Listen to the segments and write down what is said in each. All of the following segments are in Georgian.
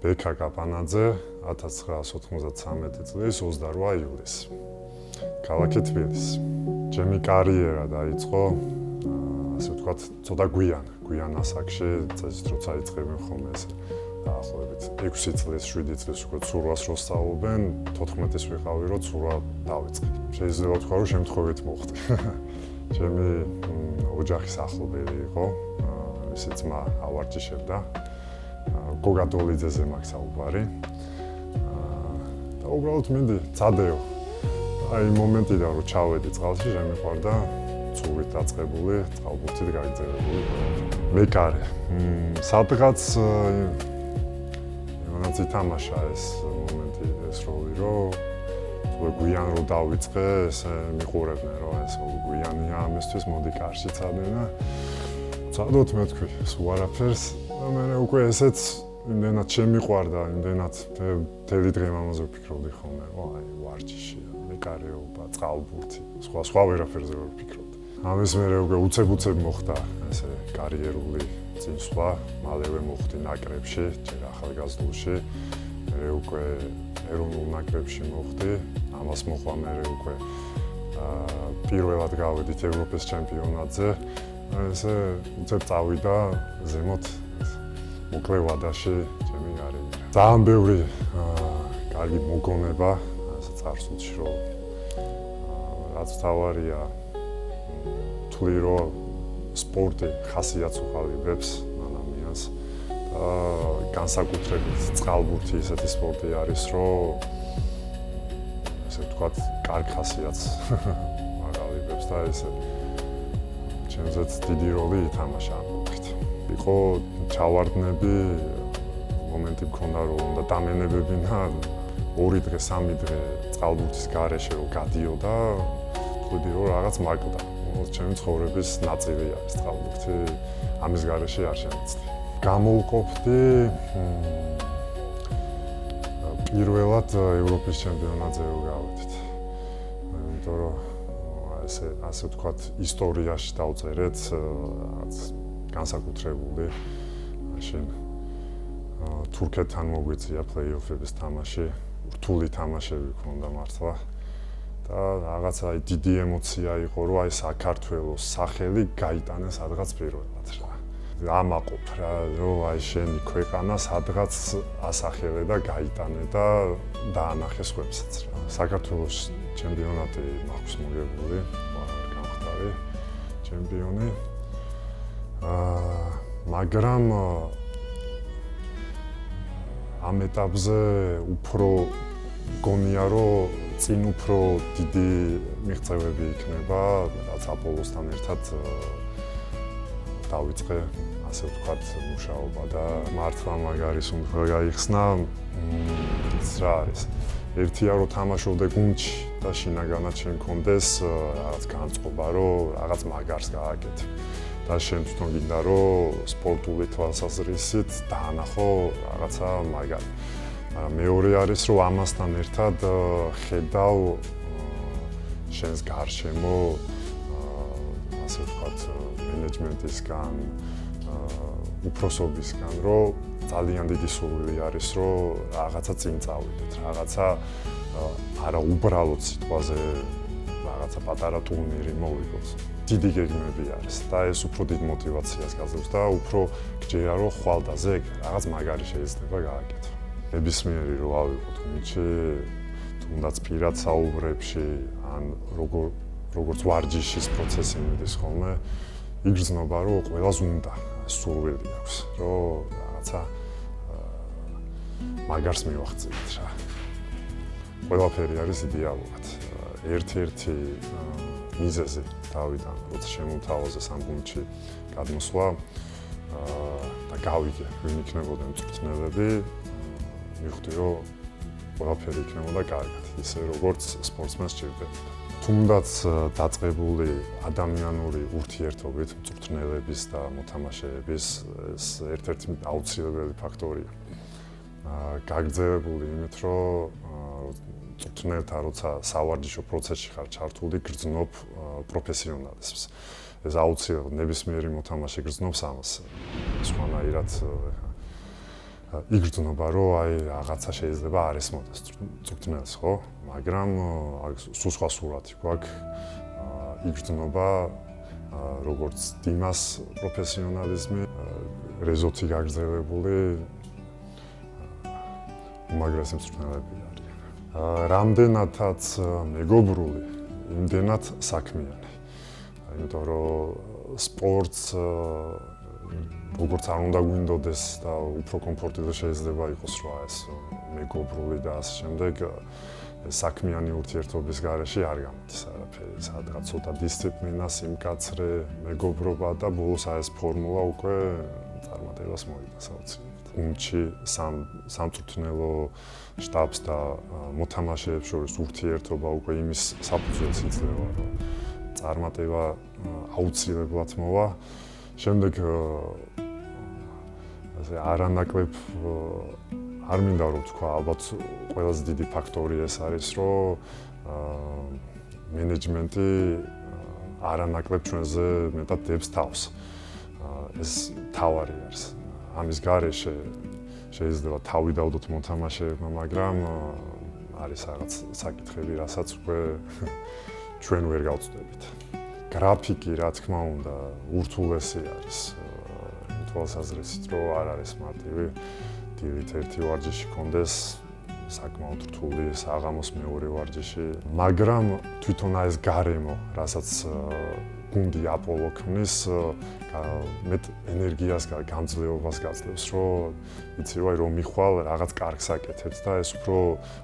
ბექა კაპანაძე 1993 წლის 28 ივლისი. ქალაქი თბილისი. ჩემი კარიერა დაიწყო ასე ვთქვათ, ცოტა გვიან ასაკში, წესით როცა იწყებენ ხოლმე ეს დაახლოებით 6 წლის, 7 წლის უკვე ცურვას რო სწავლობენ, 14-ის ვიყავი, რომ ცურვა დავიწყე. შეიძლება ვთქვა, რომ შემთხვევით მოხდა. ჩემი ოჯახის ახლობელი იყო, მისი ძმა ავარჯიშებდა. გოგა დოლიძეზე მაქვს საუბარი. და უბრალოდ მინდი წადეო. აი მომენტიდან რომ ჩავედი წყალში, შემიყვარდა ცურვით დაწყებული, წყალბურთით გაგრძელებული. მეკარე. სადღაც იმანაც ითამაშა ეს მომენტი, ეს როლი, რომ გვიან რო დავიწყე, ესე მიყურებდნენ, რომ ეს გვიანია ამისთვის, მოდი კარში წადენ და წადოთ მე თქვი, სულ არაფერს. და მე უკვე ესეც იმდენად შემიყვარდა, იმდენად მთელი დღე ამაზე ვფიქრობდი ხოლმე, აი ვარჯიში, მეკარეობა, წყალბურთი, სხვა ვერაფერზე ვერ ვფიქრობდი. ამის მერე უკვე უცებ მოხდა ესე კარიერული წინსვლა, მალევე მოხდი ნაკრებში, ჯერ ახალგაზრდულში, მე უკვე ეროვნულ ნაკრებში მოხდი, ამას მოხდა მე უკვე პირველად გავედით ევროპის ჩემპიონატზე, ესე უცებ წავიდა ზემოთ მოკლე ვადაში ჩემი კარიერა. ძალიან ბევრი კარგი მოგონება, ასე წარსულში რომ რაც თავარია თვლი რომ სპორტი ხასიათს უყალიბებს ადამიანს და განსაკუთრებით წყალბურთი ისეთი სპორტი არის რომ ესე ვთქვათ კარგ ხასიათს აღალიბებს და ესე ჩემზეც დიდი როლი ითამაშა ამ კუთხით. იყო ჩავარდნები, მომენტი მქონდა რომ უნდა დამენებებინა 2 დღე, 3 დღე წყალბურთის გარეშე რომ გადიოდა, თქვი რომ რაღაც მაგდა. ჩემი ცხოვრების ნაწილი არის წყალბურთი, ამის გარეშე არ შემიძლია. გამოვყოფდი პირველად ევროპის ჩემპიონატზე რომ გავედით. იმიტომ რომ ასე ვთქვათ, ისტორიაში დავწერეთ რაღაც განსაკუთრებული მაშინ თურქეთთან მოგვიწია პლეი-ოფების თამაში, რთული თამაშები ჰქონდა მართლა. და რაღაცა დიდი ემოცია იყო, რომ აი საქართველოს სახელი გაიტანეს სადღაც პირველად რა. ამაყობ რა, რომ აი შენი ქვეყანა სადღაც ასახელე და გაიტანე და დაანახე სხვებსაც რა. საქართველოს ჩემპიონატი მაქვს მოგებული, ვარ გამხდარი ჩემპიონი. მაგრამ ამ ეტაპზე უფრო გონია რომ წინ უფრო დიდი მიღწევები იქნება, რაც აპოლოსთან ერთად დავიწყე, ასე ვთქვათ, მუშაობა და მართლა მაგარი სუნთქვა გაიხსნა. რა არის? ერთია რომ თამაშობდე გუნდში და შინაგანად შენ მქონდეს რაღაც განწყობა, რომ რაღაც მაგარს გააკეთე. და შენ თვითონ გინდა რომ სპორტული თვალსაზრისით დაანახო რაღაცა მაგარი. მეორე არის რომ ამასთან ერთად ხედავ შენს გარშემო ასე ვთქვათ მენეჯმენტისგან, უფროსობისგან, რომ ძალიან დიდი სურვილი არის რომ რაღაცა წინ წავიდეთ, რაღაცა არა უბრალოდ სიტყვაზე რაღაცა პატარა ტურნირი მოვიგოთ. დიდი გეგმები არის და ეს უფრო დიდ мотивაციას გაძლევს და უფრო გჯერა რომ ხვალდაზე რაღაც მაგარი შეიძლება გააკეთო. ნებისმიერი რო ავიღოთ გუნდში, თუნდაც პირად საუბრებში, ან როგორც ვარჯიშის პროცესი მიდის ხოლმე, იგრძნობა რომ ყველას უნდა სურვილი აქვს, რომ რაღაცა მაგარს მივახცევთ რა. ყველაფერი არის იდეალურად. ერთ-ერთი მიზეზი დავიდან, როცა შემომთავაზე სამ გუნდში გადმოსვლა და გავიგე, ვინ იქნებოდა მწვრთნელები, მივხვდი რომ ყველაფერი იქნებოდა კარგად, ისე როგორც სპორტსმენს სჭირდებოდა. თუნდაც დაწყებული ადამიანური ურთიერთობით მწვრთნელების და მოთამაშეების ეს ერთ-ერთი აუცილებელი ფაქტორია. გაგრძელებული იმით, რომ მწვრთნელთან როცა სავარჯიშო პროცესში ხარ ჩართული, გრძნობ პროფესიონალიზმს. ეს აუცილებლად ნებისმიერი მოთამაშე გრძნობს ამას. სხვანაირად იგრძნობა, რომ აი რაღაცა შეიძლება არ ესმოდეს წვრთნელს, ხო? მაგრამ სულ სხვა სურათი გვაქვს. იგრძნობა როგორც დიმას პროფესიონალიზმი, რეზოთი გაგრძელებული უმაგრესი მწვრთნელები არიან. რამდენადაც მეგობრული, იმდენად საქმიანი. იმიტომ რომ სპორტს როგორც არ უნდა გვინდოდეს და უფრო კომფორტულად შეიძლება იყოს რა ეს მეგობრული და ასე შემდეგ საქმიანი ურთიერთობის გარეშე არ გამოდის არაფერი. სადღაც ცოტა დისციპლინა, სიმკაცრე, მეგობრობა და ბოლოს აი ეს ფორმულა უკვე წარმატებას მოვიდა საოცრად. გუნდში სამწვრთნელო შტაბს და მოთამაშეებს შორის ურთიერთობა უკვე იმის საფუძველს იძლევა, რომ წარმატება აუცილებლად მოვა. შემდეგ ასე არანაკლებ არ მინდა რომ თქვა, ალბათ ყველაზე დიდი ფაქტორი ეს არის, რომ მენეჯმენტი არანაკლებ ჩვენზე მეტად დებს თავს. ეს თავარი არის. ამის გარეშე შეიძლება თავი დავდოთ მოთამაშეებმა, მაგრამ არის რაღაც საკითხები, რასაც უკვე ჩვენ ვერ გავწვდებით. გრაფიკი, რა თქმა უნდა, ურთულესი არის. იმ თვალსაზრისით, რომ არ არის მარტივი დილით ერთი ვარჯიში კონდეს, საკმაოდ რთული საღამოს მეორე ვარჯიში, მაგრამ თვითონ ეს გარემო, რასაც გუნდი აპოლო ქმნის, მეტ ენერგიას, გამძლეობას გაძლევს, რომ იცი რომ მიხვალ რაღაც კარგს აკეთებს და ეს უფრო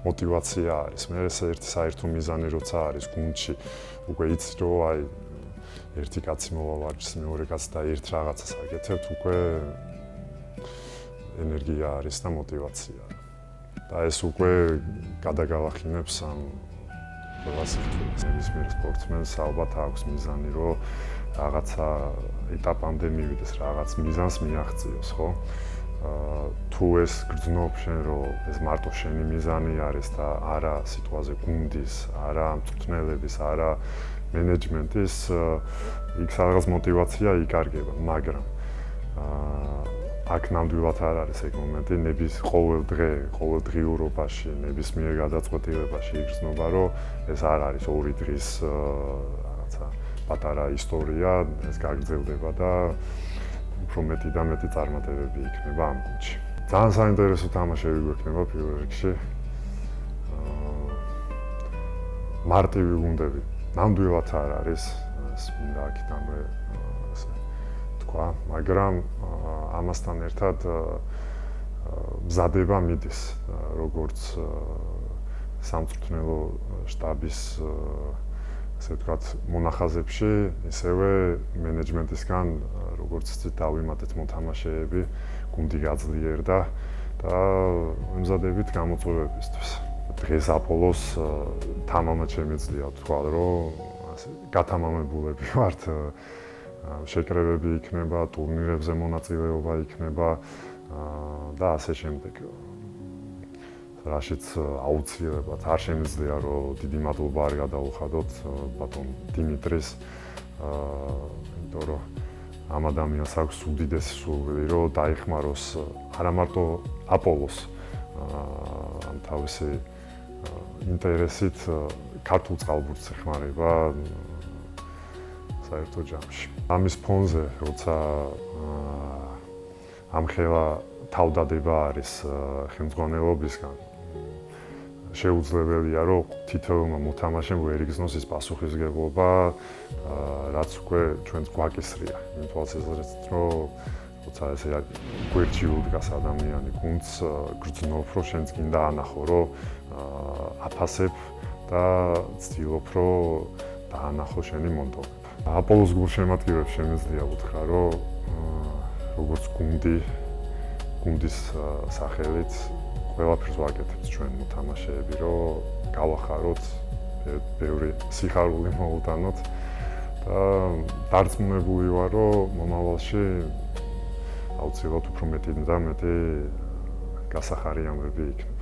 მოტივაცია არის. მე ეს ერთი საერთო მიზანი როცა არის გუნდში, უკვე იცი რომ აი ერთი კაცი მოვა ვარჯიშს, მეორე კაცი და ერთ რაღაცას აკეთებთ, უკვე ენერგია არის და მოტივაცია. და ეს უკვე გადაგალახინებს ამ ყველას ნებისმიერ სპორტსმენს ალბათ აქვს მიზანი, რომ რაღაცა ეტაპამდე მივიდეს, რაღაც მიზანს მიაღწიოს, ხო? თუ ეს გრძნობ შენ, რომ ეს მარტო შენი მიზანი არის და არა სიტუაზე გუნდის, არა მწვრთნელების, არა მენეჯმენტის, იქ რაღაც მოტივაცია იკარგება, მაგრამ აქ ნამდვილად არ არის ეგ მომენტი, ყოველ დღეურობაში, ნებისმიერ გადაწყვეტილებაში იგრძნობა, რომ ეს არ არის 2 დღის რაღაცა პატარა ისტორია, ეს გაგრძელდება და უფრო მეტი და მეტი წარმატებები იქნება ამ გუნდში. ძალიან საინტერესო თამაშები გვექნება პირველ რიგში. მარტივი გუნდები ნამდვილად არ არის, ეს მინდა აქედანვე ესე თქვა, მაგრამ ამასთან ერთად მზადება მიდის, როგორც სამწვრთნელო შტაბის ასე ვთქვათ, მონახაზებში, ისევე მენეჯმენტისგან, როგორც დავიმატეთ მოთამაშეები, გუნდი გაძლიერდა და მზადებით გამოწვევებისთვის. დღეს აპოლოს თამამად შემეძლია თქვა, რომ ასე გათამამებულები ვართ, შეკრებები იქნება, ტურნირებზე მონაწილეობა იქნება და ასე შემდეგ. რაშიც აუცილებლად არ შემიძლია, რომ დიდი მადლობა არ გადაუხადოთ ბატონ დიმიტრის, იმიტომ რომ ამ ადამიანს აქვს უდიდესი სურვილი, რომ დაეხმაროს არა მარტო აპოლოს ამ თავისი ინტერესით ქართულ წყალბურთს ეხმარება საერთო ჯამში. ამის ფონზე, როცა ამხელა თავდადება არის ხელმძღვანელობისგან, შეუძლებელია, რომ თითოეულმა მოთამაშემ ვერ იგრძნოს ის პასუხისმგებლობა, რაც უკვე ჩვენს გვაკისრია. იმ თვალსაზრისით, რომ როცა ესე გვერდში უდგას ადამიანი გუნდს, გრძნობ, რომ შენც გინდა ანახო, რომ აფასებ და ცდილობ, რომ დაანახო შენი მონტოვება. აპოლოს გულშემატკივრებს შემეძლია უთხრა, რომ როგორც გუნდის სახელით ყველაფერს ვაკეთებთ ჩვენ მოთამაშეები, რომ გავახაროთ, ბევრი სიხარული მოვუტანოთ და დარწმუნებული ვარ, რომ მომავალში აუცილებლად უფრო მეტი და მეტი გასახარიანებები იქნება.